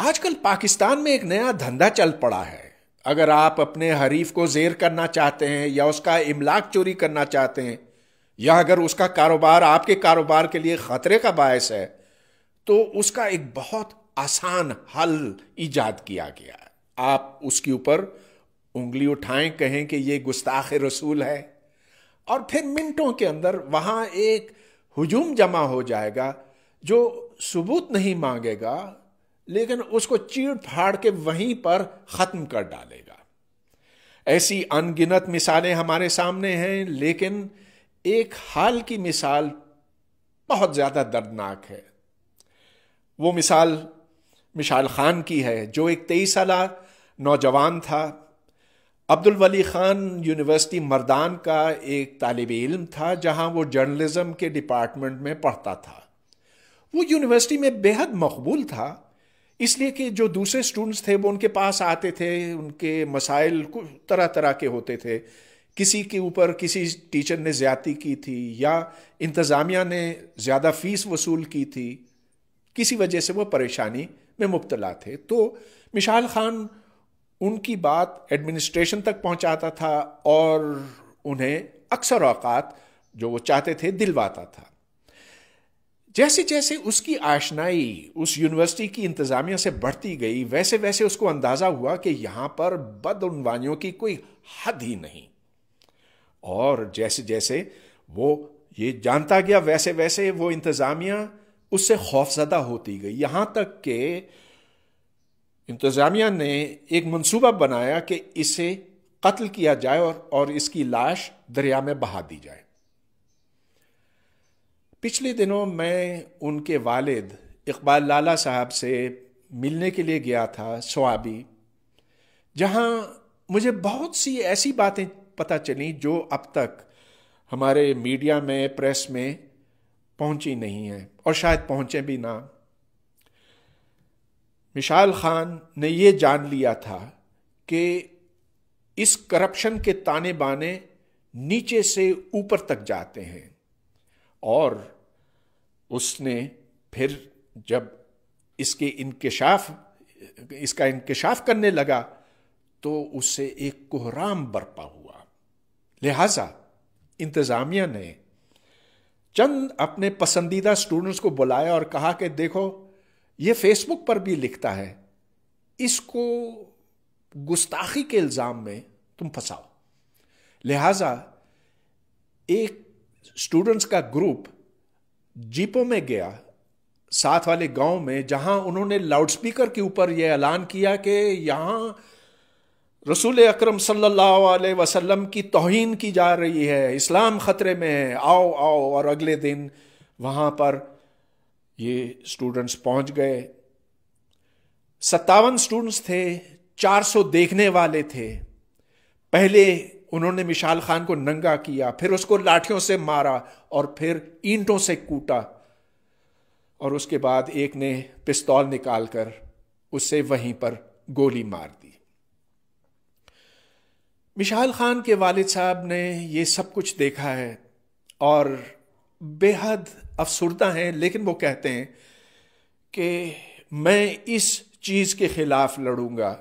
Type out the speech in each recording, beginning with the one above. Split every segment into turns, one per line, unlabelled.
آج کل پاکستان میں ایک نیا دھندا چل پڑا ہے. اگر آپ اپنے حریف کو زیر کرنا چاہتے ہیں یا اس کا املاک چوری کرنا چاہتے ہیں یا اگر اس کا کاروبار آپ کے کاروبار کے لیے خطرے کا باعث ہے تو اس کا ایک بہت آسان حل ایجاد کیا گیا ہے. آپ اس کے اوپر انگلی اٹھائیں، کہیں کہ یہ گستاخ رسول ہے، اور پھر منٹوں کے اندر وہاں ایک ہجوم جمع ہو جائے گا جو ثبوت نہیں مانگے گا لیکن اس کو چیڑ پھاڑ کے وہیں پر ختم کر ڈالے گا. ایسی ان گنت مثالیں ہمارے سامنے ہیں، لیکن ایک حال کی مثال بہت زیادہ دردناک ہے. وہ مثال مشعل خان کی ہے، جو ایک 23 سالہ نوجوان تھا. عبد الولی خان یونیورسٹی مردان کا ایک طالب علم تھا جہاں وہ جرنلزم کے ڈپارٹمنٹ میں پڑھتا تھا. وہ یونیورسٹی میں بے حد مقبول تھا، اس لیے کہ جو دوسرے سٹوڈنٹس تھے وہ ان کے پاس آتے تھے، ان کے مسائل طرح طرح کے ہوتے تھے. کسی کے اوپر کسی ٹیچر نے زیادتی کی تھی یا انتظامیہ نے زیادہ فیس وصول کی تھی، کسی وجہ سے وہ پریشانی میں مبتلا تھے. تو مشعل خان ان کی بات ایڈمنسٹریشن تک پہنچاتا تھا اور انہیں اکثر اوقات جو وہ چاہتے تھے دلواتا تھا. جیسے جیسے اس کی آشنائی اس یونیورسٹی کی انتظامیہ سے بڑھتی گئی، ویسے ویسے اس کو اندازہ ہوا کہ یہاں پر بدعنوانیوں کی کوئی حد ہی نہیں. اور جیسے جیسے وہ یہ جانتا گیا ویسے ویسے وہ انتظامیہ اس سے خوفزدہ ہوتی گئی، یہاں تک کہ انتظامیہ نے ایک منصوبہ بنایا کہ اسے قتل کیا جائے اور اس کی لاش دریا میں بہا دی جائے. پچھلے دنوں میں ان کے والد اقبال لالہ صاحب سے ملنے کے لیے گیا تھا سوابی، جہاں مجھے بہت سی ایسی باتیں پتہ چلیں جو اب تک ہمارے میڈیا میں، پریس میں پہنچی نہیں ہیں اور شاید پہنچے بھی نہ. مشعل خان نے یہ جان لیا تھا کہ اس کرپشن کے تانے بانے نیچے سے اوپر تک جاتے ہیں، اور اس نے پھر جب اس کا انکشاف کرنے لگا تو اس سے ایک کوہرام برپا ہوا. لہذا انتظامیہ نے چند اپنے پسندیدہ سٹوڈنٹس کو بلایا اور کہا کہ دیکھو یہ فیس بک پر بھی لکھتا ہے، اس کو گستاخی کے الزام میں تم پھنساؤ. لہذا ایک سٹوڈنٹس کا گروپ جیپوں میں گیا ساتھ والے گاؤں میں، جہاں انہوں نے لاؤڈ سپیکر کے اوپر یہ اعلان کیا کہ یہاں رسول اکرم صلی اللہ علیہ وسلم کی توہین کی جا رہی ہے، اسلام خطرے میں ہے، آؤ آؤ. اور اگلے دن وہاں پر یہ سٹوڈنٹس پہنچ گئے. 57 سٹوڈنٹس تھے، 400 دیکھنے والے تھے. پہلے انہوں نے مشعل خان کو ننگا کیا، پھر اس کو لاٹھیوں سے مارا اور پھر اینٹوں سے کوٹا، اور اس کے بعد ایک نے پستول نکال کر اسے وہیں پر گولی مار دی. مشعل خان کے والد صاحب نے یہ سب کچھ دیکھا ہے اور بے حد افسردہ ہیں، لیکن وہ کہتے ہیں کہ میں اس چیز کے خلاف لڑوں گا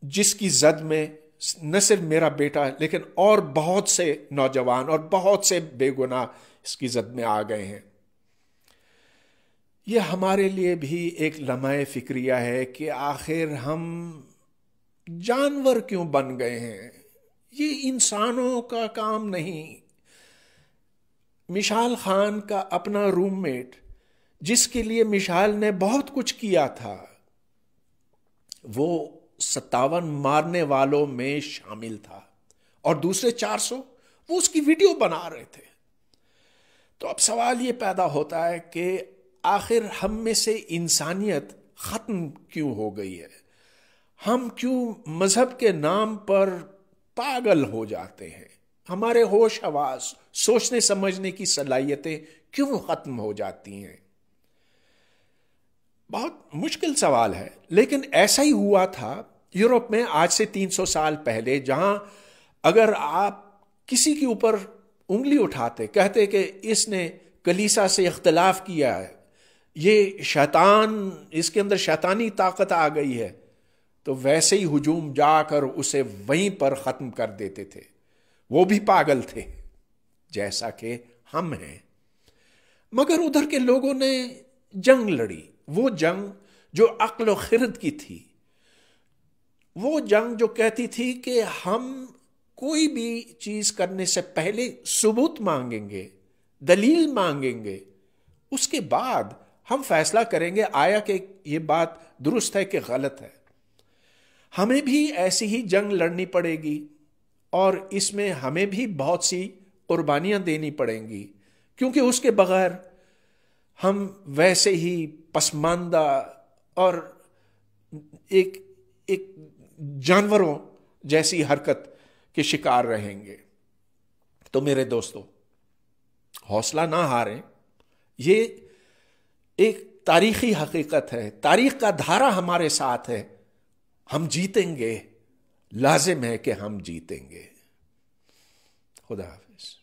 جس کی زد میں نہ صرف میرا بیٹا لیکن اور بہت سے نوجوان اور بہت سے بے گناہ اس کی زد میں آ گئے ہیں. یہ ہمارے لیے بھی ایک لمحہ فکریہ ہے کہ آخر ہم جانور کیوں بن گئے ہیں؟ یہ انسانوں کا کام نہیں. مشعل خان کا اپنا روم میٹ جس کے لیے مشعل نے بہت کچھ کیا تھا، وہ 57 مارنے والوں میں شامل تھا، اور دوسرے 400 وہ اس کی ویڈیو بنا رہے تھے. تو اب سوال یہ پیدا ہوتا ہے کہ آخر ہم میں سے انسانیت ختم کیوں ہو گئی ہے؟ ہم کیوں مذہب کے نام پر پاگل ہو جاتے ہیں؟ ہمارے ہوش حواس، سوچنے سمجھنے کی صلاحیتیں کیوں ختم ہو جاتی ہیں؟ بہت مشکل سوال ہے، لیکن ایسا ہی ہوا تھا یورپ میں آج سے 300 سال پہلے، جہاں اگر آپ کسی کے اوپر انگلی اٹھاتے، کہتے کہ اس نے کلیسا سے اختلاف کیا ہے، یہ شیطان، اس کے اندر شیطانی طاقت آ گئی ہے، تو ویسے ہی ہجوم جا کر اسے وہیں پر ختم کر دیتے تھے۔ وہ بھی پاگل تھے جیسا کہ ہم ہیں، مگر ادھر کے لوگوں نے جنگ لڑی، وہ جنگ جو عقل و خرد کی تھی، وہ جنگ جو کہتی تھی کہ ہم کوئی بھی چیز کرنے سے پہلے ثبوت مانگیں گے، دلیل مانگیں گے، اس کے بعد ہم فیصلہ کریں گے آیا کہ یہ بات درست ہے کہ غلط ہے۔ ہمیں بھی ایسی ہی جنگ لڑنی پڑے گی، اور اس میں ہمیں بھی بہت سی قربانیاں دینی پڑیں گی، کیونکہ اس کے بغیر ہم ویسے ہی پسماندہ اور ایک جانوروں جیسی حرکت کے شکار رہیں گے۔ تو میرے دوستو، حوصلہ نہ ہاریں، یہ ایک تاریخی حقیقت ہے، تاریخ کا دھارا ہمارے ساتھ ہے، ہم جیتیں گے، لازم ہے کہ ہم جیتیں گے۔ خدا حافظ۔